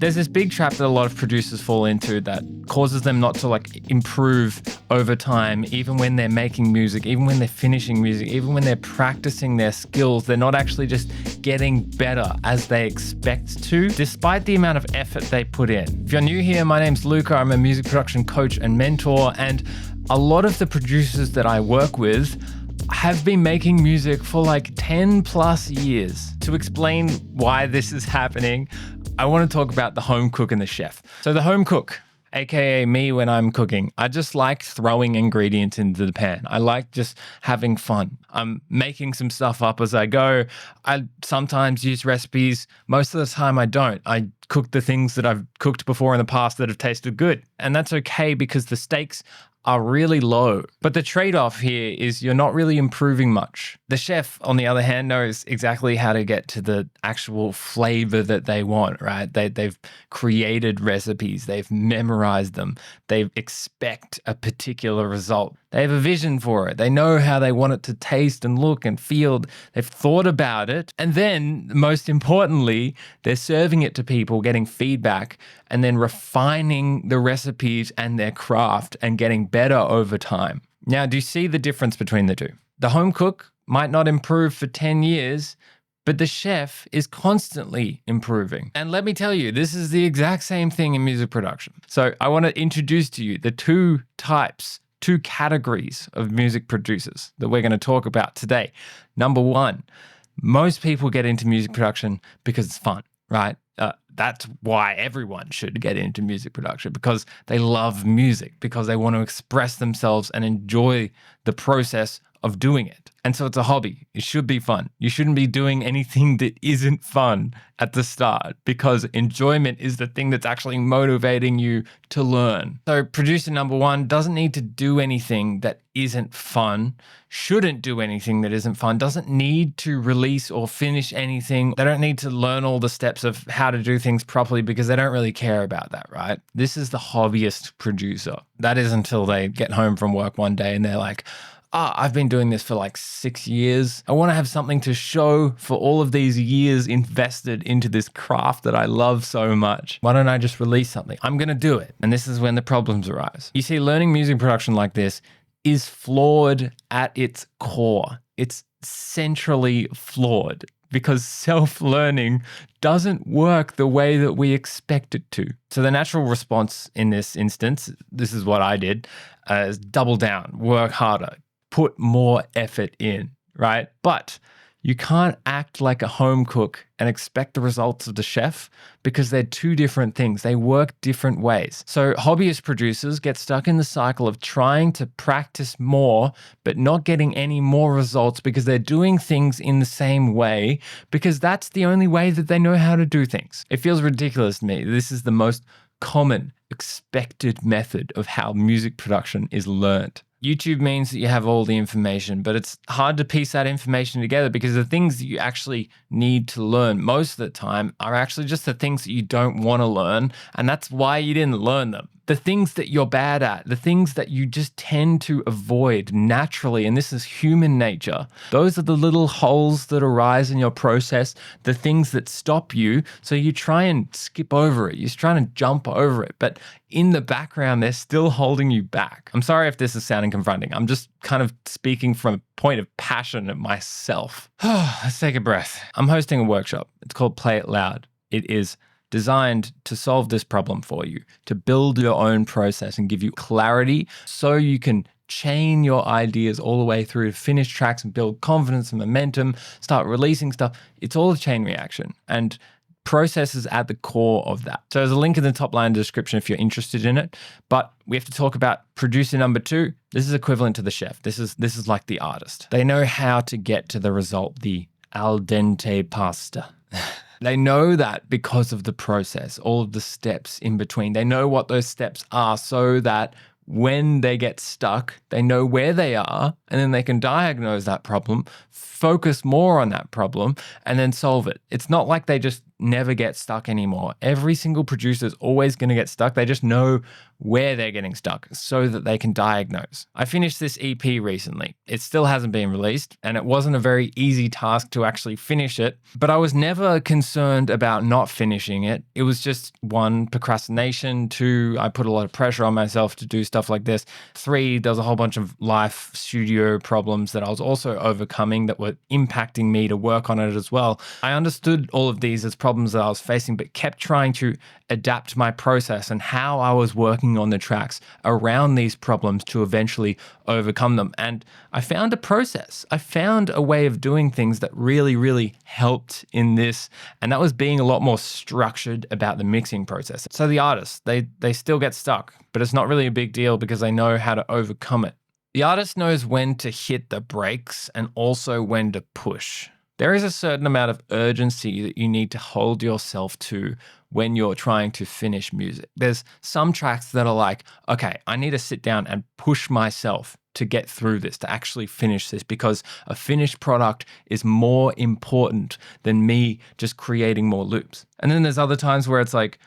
There's this big trap that a lot of producers fall into that causes them not to improve over time, even when they're making music, even when they're finishing music, even when they're practicing their skills. They're not actually just getting better as they expect to, despite the amount of effort they put in. If you're new here, my name's Luca. I'm a music production coach and mentor, and a lot of the producers that I work with have been making music for 10 plus years. To explain why this is happening, I want to talk about the home cook and the chef. So the home cook, aka me when I'm cooking, I just like throwing ingredients into the pan. I like just having fun. I'm making some stuff up as I go. I sometimes use recipes. Most of the time I don't. I cook the things that I've cooked before in the past that have tasted good. And that's okay because the stakes are really low. But the trade-off here is you're not really improving much. The chef, on the other hand, knows exactly how to get to the actual flavor that they want, right? They've created recipes, they've memorized them, they expect a particular result. They have a vision for it. They know how they want it to taste and look and feel. They've thought about it. And then, most importantly, they're serving it to people, getting feedback, and then refining the recipes and their craft and getting better over time. Now, do you see the difference between the two? The home cook might not improve for 10 years, but the chef is constantly improving. And let me tell you, this is the exact same thing in music production. So I want to introduce to you the two categories of music producers that we're going to talk about today. Number one, most people get into music production because it's fun, right? That's why everyone should get into music production, because they love music, because they want to express themselves and enjoy the process of doing it. And so it's a hobby. It should be fun. You shouldn't be doing anything that isn't fun at the start, because enjoyment is the thing that's actually motivating you to learn. So producer number one doesn't need to do anything that isn't fun, shouldn't do anything that isn't fun, doesn't need to release or finish anything. They don't need to learn all the steps of how to do things properly because they don't really care about that, right? This is the hobbyist producer. That is until they get home from work one day and they're like, I've been doing this for 6 years. I want to have something to show for all of these years invested into this craft that I love so much. Why don't I just release something? I'm going to do it. And this is when the problems arise. You see, learning music production like this is flawed at its core. It's centrally flawed because self-learning doesn't work the way that we expect it to. So the natural response in this instance, this is what I did, is double down, work harder, put more effort in, right? But you can't act like a home cook and expect the results of the chef because they're two different things. They work different ways. So hobbyist producers get stuck in the cycle of trying to practice more, but not getting any more results because they're doing things in the same way, because that's the only way that they know how to do things. It feels ridiculous to me. This is the most common expected method of how music production is learned. YouTube means that you have all the information, but it's hard to piece that information together because the things that you actually need to learn most of the time are actually just the things that you don't want to learn, and that's why you didn't learn them. The things that you're bad at, the things that you just tend to avoid naturally, and this is human nature, those are the little holes that arise in your process, the things that stop you, so you try and skip over it, you're trying to jump over it, but in the background, they're still holding you back. I'm sorry if this is sounding confronting. I'm just kind of speaking from a point of passion at myself. Let's take a breath. I'm hosting a workshop. It's called Play It Loud. It is designed to solve this problem for you, to build your own process and give you clarity so you can chain your ideas all the way through to finish tracks and build confidence and momentum, start releasing stuff. It's all a chain reaction. And process is at the core of that. So there's a link in the top line in the description if you're interested in it. But we have to talk about producer number two. This is equivalent to the chef. This is like the artist. They know how to get to the result, the al dente pasta. They know that because of the process, all of the steps in between. They know what those steps are so that when they get stuck, they know where they are, and then they can diagnose that problem, focus more on that problem, and then solve it. It's not like they just never get stuck anymore. Every single producer is always going to get stuck. They just know where they're getting stuck so that they can diagnose. I finished this EP recently. It still hasn't been released, and it wasn't a very easy task to actually finish it, but I was never concerned about not finishing it. It was just 1, procrastination, 2, I put a lot of pressure on myself to do stuff like this. 3, there was a whole bunch of life studio problems that I was also overcoming that were impacting me to work on it as well. I understood all of these as problems that I was facing, but kept trying to adapt my process and how I was working on the tracks around these problems to eventually overcome them. And I found a process. I found a way of doing things that really, really helped in this. And that was being a lot more structured about the mixing process. So the artists, they still get stuck, but it's not really a big deal because they know how to overcome it. The artist knows when to hit the brakes and also when to push. There is a certain amount of urgency that you need to hold yourself to when you're trying to finish music. There's some tracks that are like, okay, I need to sit down and push myself to get through this, to actually finish this, because a finished product is more important than me just creating more loops. And then there's other times where it's like,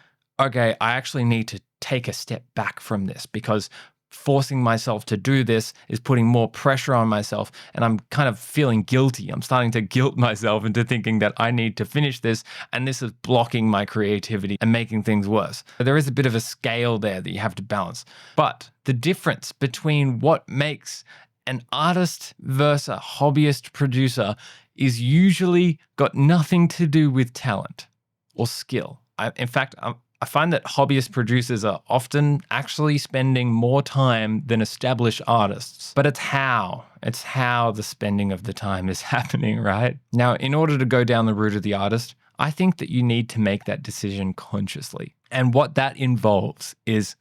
okay, I actually need to take a step back from this because forcing myself to do this is putting more pressure on myself, and I'm kind of feeling guilty. I'm starting to guilt myself into thinking that I need to finish this, and this is blocking my creativity and making things worse. There is a bit of a scale there that you have to balance. But the difference between what makes an artist versus a hobbyist producer is usually got nothing to do with talent or skill. In fact, I find that hobbyist producers are often actually spending more time than established artists. But it's how the spending of the time is happening, right? Now, in order to go down the route of the artist, I think that you need to make that decision consciously. And what that involves is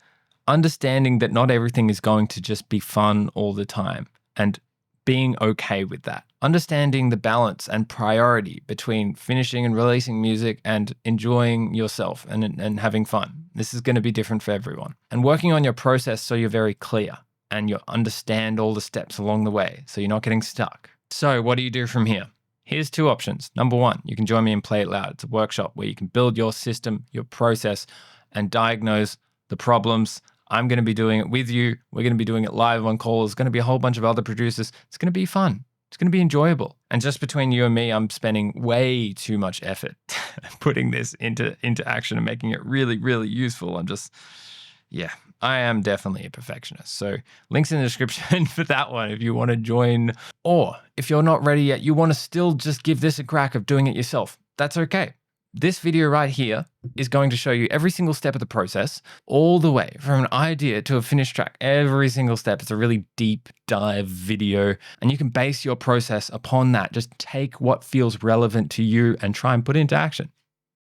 understanding that not everything is going to just be fun all the time, and being okay with that. Understanding the balance and priority between finishing and releasing music and enjoying yourself and having fun. This is going to be different for everyone. And working on your process so you're very clear and you understand all the steps along the way so you're not getting stuck. So what do you do from here? Here's 2 options. Number 1, you can join me in Play It Loud. It's a workshop where you can build your system, your process, and diagnose the problems. I'm going to be doing it with you. We're going to be doing it live on call. There's going to be a whole bunch of other producers. It's going to be fun. It's going to be enjoyable. And just between you and me, I'm spending way too much effort putting this into action and making it really, really useful. I am definitely a perfectionist. So links in the description for that one if you want to join. Or if you're not ready yet, you want to still just give this a crack of doing it yourself. That's okay. This video right here is going to show you every single step of the process, all the way from an idea to a finished track. Every single step. It's a really deep dive video, and you can base your process upon that. Just take what feels relevant to you and try and put it into action.